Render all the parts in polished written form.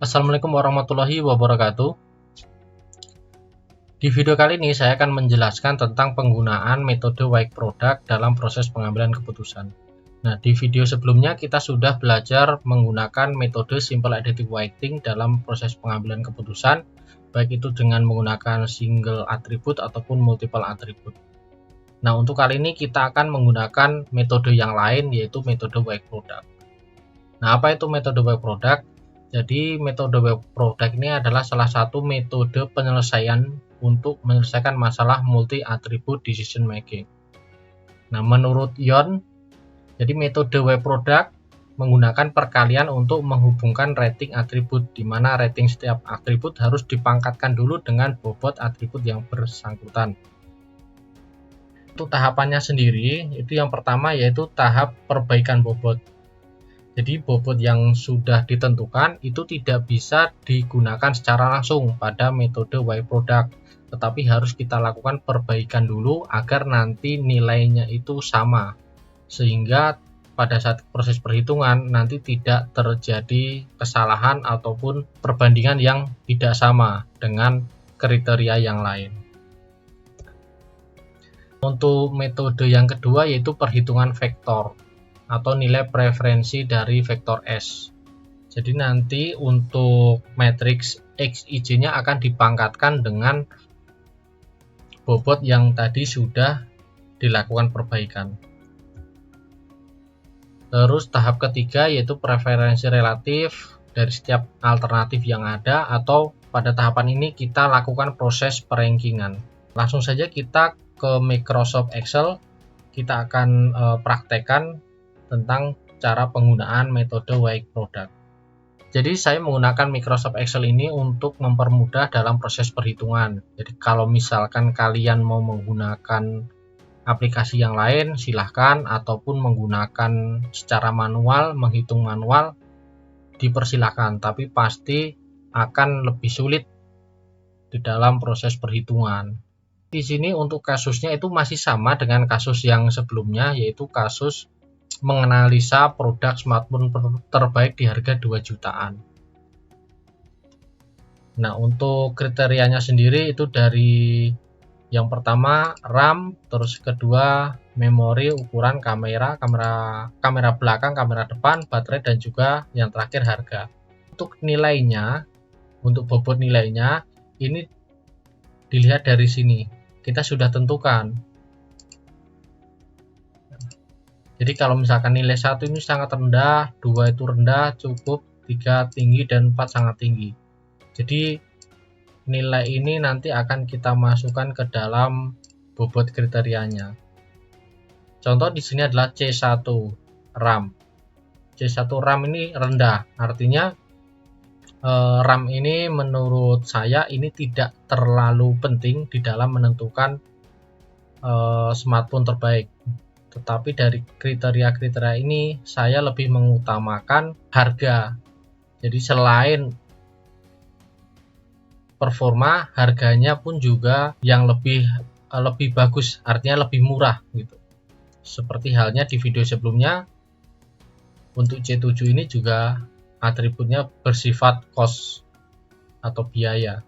Assalamualaikum warahmatullahi wabarakatuh. Di video kali ini saya akan menjelaskan tentang penggunaan metode Wake Product dalam proses pengambilan keputusan. Nah, di video sebelumnya kita sudah belajar menggunakan metode Simple Additive Weighting dalam proses pengambilan keputusan, baik itu dengan menggunakan single attribute ataupun multiple attribute. Nah, untuk kali ini kita akan menggunakan metode yang lain, yaitu metode Wake Product. Nah, apa itu metode Wake Product? Jadi metode Wake Product ini adalah salah satu metode penyelesaian untuk menyelesaikan masalah multi attribute decision making. Nah, menurut Yon, jadi metode Wake Product menggunakan perkalian untuk menghubungkan rating atribut, di mana rating setiap atribut harus dipangkatkan dulu dengan bobot atribut yang bersangkutan. Untuk tahapannya sendiri, itu yang pertama yaitu tahap perbaikan bobot. Jadi bobot yang sudah ditentukan itu tidak bisa digunakan secara langsung pada metode Wake Product, tetapi harus kita lakukan perbaikan dulu agar nanti nilainya itu sama, sehingga pada saat proses perhitungan nanti tidak terjadi kesalahan ataupun perbandingan yang tidak sama dengan kriteria yang lain. Untuk metode yang kedua yaitu perhitungan vektor atau nilai preferensi dari vektor S. Jadi nanti untuk matriks Xij-nya akan dipangkatkan dengan bobot yang tadi sudah dilakukan perbaikan. Terus tahap ketiga yaitu preferensi relatif dari setiap alternatif yang ada, atau pada tahapan ini kita lakukan proses perankingan. Langsung saja kita ke Microsoft Excel, kita akan praktekkan tentang cara penggunaan metode Wake Product. Jadi saya menggunakan Microsoft Excel ini untuk mempermudah dalam proses perhitungan. Jadi kalau misalkan kalian mau menggunakan aplikasi yang lain silahkan, ataupun menggunakan secara manual, menghitung manual dipersilahkan, tapi pasti akan lebih sulit di dalam proses perhitungan. Di sini untuk kasusnya itu masih sama dengan kasus yang sebelumnya, yaitu kasus menganalisa produk smartphone terbaik di harga 2 jutaan. Nah, untuk kriterianya sendiri itu dari yang pertama RAM, terus kedua memori, ukuran kamera belakang, kamera depan, baterai, dan juga yang terakhir harga. Untuk nilainya, untuk bobot nilainya ini dilihat dari sini. Kita sudah tentukan. Jadi kalau misalkan nilai 1 ini sangat rendah, 2 itu rendah, cukup, 3 tinggi, dan 4 sangat tinggi. Jadi nilai ini nanti akan kita masukkan ke dalam bobot kriterianya. Contoh di sini adalah C1 RAM. C1 RAM ini rendah, artinya RAM ini menurut saya ini tidak terlalu penting di dalam menentukan smartphone terbaik. Tetapi dari kriteria-kriteria ini saya lebih mengutamakan harga. Jadi selain performa, harganya pun juga yang lebih bagus, artinya lebih murah gitu. Seperti halnya di video sebelumnya, untuk C7 ini juga atributnya bersifat cost atau biaya.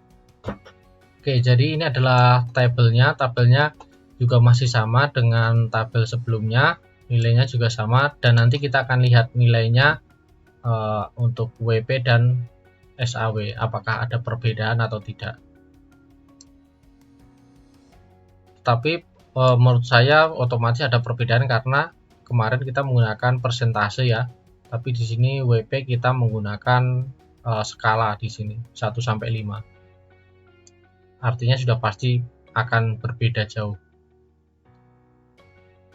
Oke, jadi ini adalah tabelnya. Tabelnya juga masih sama dengan tabel sebelumnya, nilainya juga sama, dan nanti kita akan lihat nilainya untuk WP dan SAW apakah ada perbedaan atau tidak. Tapi menurut saya otomatis ada perbedaan karena kemarin kita menggunakan persentase ya, tapi di sini WP kita menggunakan skala di sini 1 sampai 5. Artinya sudah pasti akan berbeda jauh.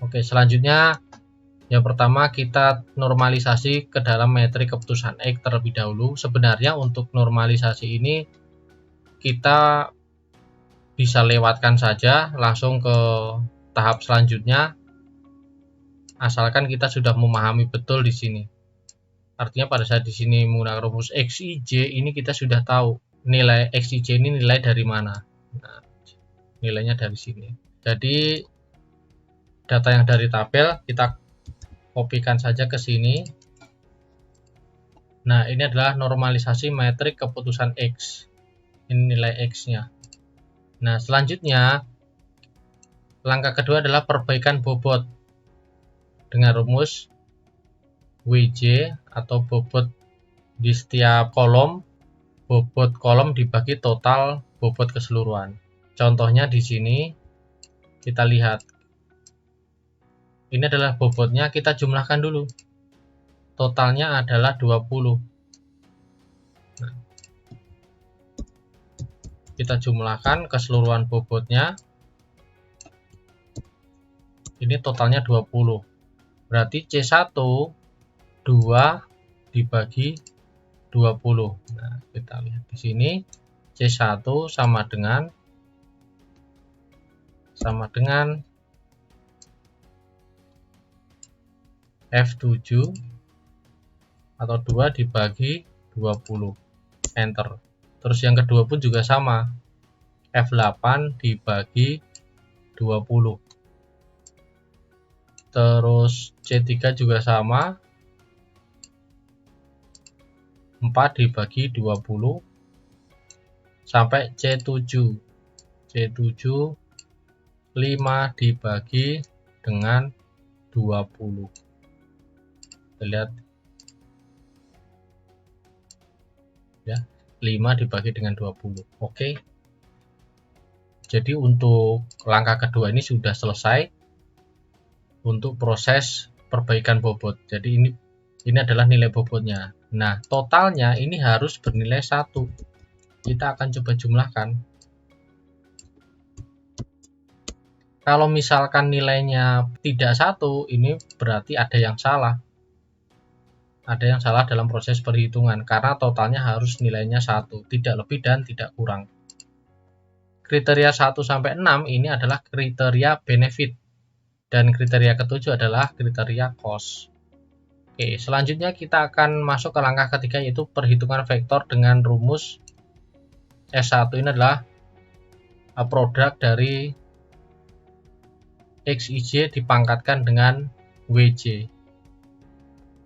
Oke, selanjutnya yang pertama kita normalisasi ke dalam metrik keputusan X terlebih dahulu. Sebenarnya untuk normalisasi ini kita bisa lewatkan saja langsung ke tahap selanjutnya, asalkan kita sudah memahami betul di sini. Artinya pada saat di sini menggunakan rumus Xij ini kita sudah tahu nilai Xij ini nilai dari mana. Nah, nilainya dari sini. Jadi data yang dari tabel kita kopikan saja ke sini. Nah, ini adalah normalisasi metrik keputusan X. Ini nilai X-nya. Nah, selanjutnya langkah kedua adalah perbaikan bobot dengan rumus WJ atau bobot di setiap kolom, bobot kolom dibagi total bobot keseluruhan. Contohnya di sini kita lihat. Ini adalah bobotnya, kita jumlahkan dulu. Totalnya adalah 20. Nah, kita jumlahkan keseluruhan bobotnya. Ini totalnya 20. Berarti C1 2 dibagi 20. Nah, kita lihat di sini C1 sama dengan F7 atau 2 dibagi 20. Enter. Terus yang kedua pun juga sama. F8 dibagi 20. Terus C3 juga sama. 4 dibagi 20 sampai C7. C7 5 dibagi dengan 20. Kita lihat ya, 5 dibagi dengan 20. Oke. Jadi untuk langkah kedua ini sudah selesai untuk proses perbaikan bobot. Jadi ini adalah nilai bobotnya. Nah, totalnya ini harus bernilai 1. Kita akan coba jumlahkan. Kalau misalkan nilainya tidak 1, ini berarti ada yang salah. Ada yang salah dalam proses perhitungan, karena totalnya harus nilainya 1, tidak lebih dan tidak kurang. Kriteria 1-6 ini adalah kriteria benefit. Dan kriteria ketujuh adalah kriteria cost. Oke, selanjutnya kita akan masuk ke langkah ketiga, yaitu perhitungan vektor dengan rumus S1. Ini adalah produk dari XIJ dipangkatkan dengan WJ.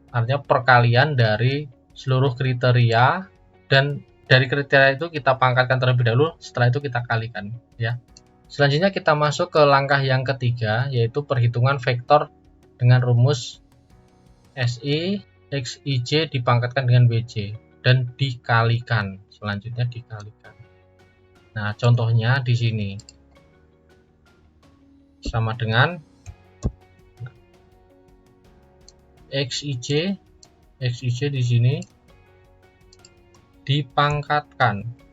Artinya perkalian dari seluruh kriteria, dan dari kriteria itu kita pangkatkan terlebih dahulu, setelah itu kita kalikan ya. Selanjutnya kita masuk ke langkah yang ketiga, yaitu perhitungan vektor dengan rumus SI XIJ dipangkatkan dengan WJ dan dikalikan. Selanjutnya dikalikan. Nah, contohnya di sini sama dengan XIJ di sini dipangkatkan.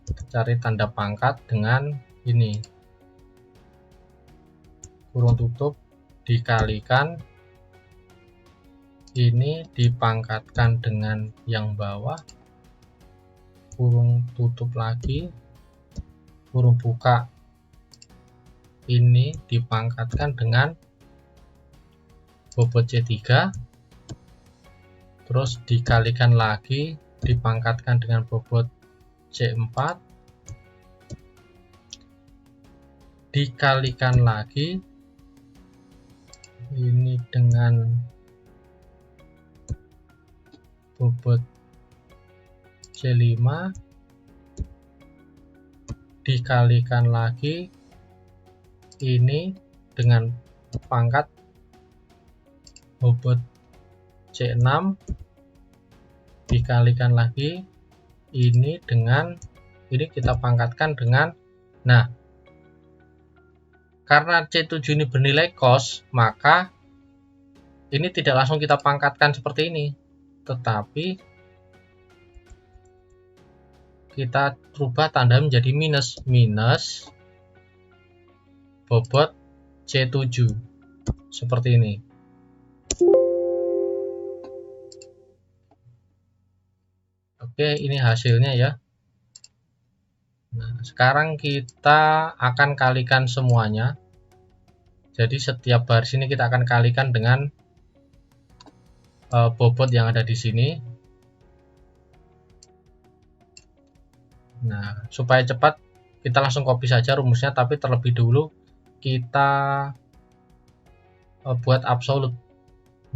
Kita cari tanda pangkat dengan ini, kurung tutup, dikalikan, ini dipangkatkan dengan yang bawah, kurung tutup lagi, kurung buka, ini dipangkatkan dengan bobot C3, terus dikalikan lagi, dipangkatkan dengan bobot C4, dikalikan lagi, ini dengan bobot C5, dikalikan lagi, ini dengan pangkat bobot C6, dikalikan lagi, ini dengan ini kita pangkatkan dengan, nah, karena C7 ini bernilai cos, maka ini tidak langsung kita pangkatkan seperti ini, tetapi kita rubah tanda menjadi minus bobot C7 seperti ini. Oke, ini hasilnya ya. Nah, sekarang kita akan kalikan semuanya. Jadi setiap baris ini kita akan kalikan dengan bobot yang ada di sini. Nah, supaya cepat kita langsung copy saja rumusnya, tapi terlebih dulu kita buat absolut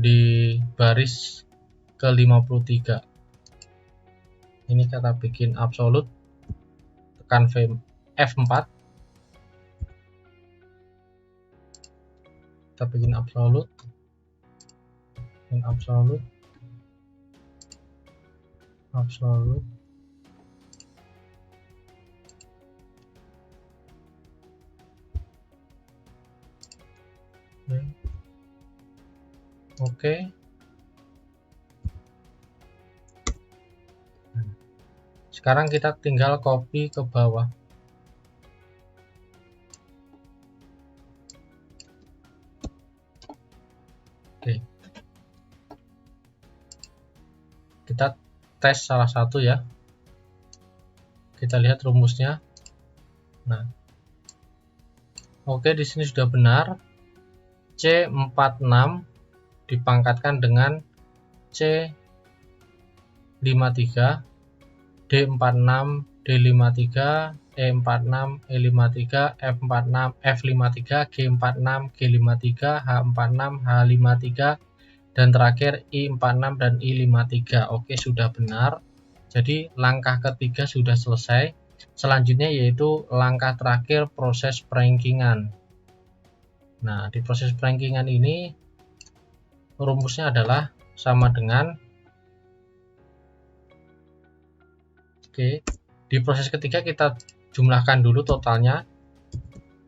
di baris ke 53. Ini kita bikin absolut, tekan F4, kita bikin absolut, absolut. Oke. Sekarang kita tinggal copy ke bawah. Oke. Kita tes salah satu ya. Kita lihat rumusnya. Nah. Oke, di sini sudah benar. C46 dipangkatkan dengan C53, D46, D53, E46, E53, F46, F53, G46, G53, H46, H53, dan terakhir I46 dan I53. Oke, sudah benar. Jadi langkah ketiga sudah selesai. Selanjutnya yaitu langkah terakhir, proses perankingan. Nah, di proses perankingan ini rumusnya adalah sama dengan, oke, di proses ketiga kita jumlahkan dulu totalnya,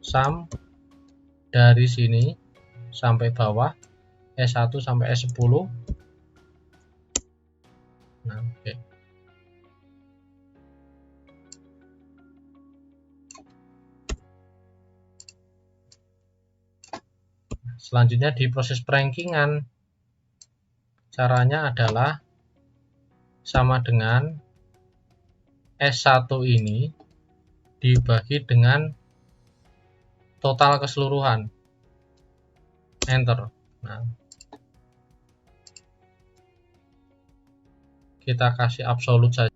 sum dari sini sampai bawah, S1 sampai S10. Nah, oke. Selanjutnya di proses perankingan, caranya adalah sama dengan S1 ini dibagi dengan total keseluruhan. Enter. Nah, kita kasih absolut saja.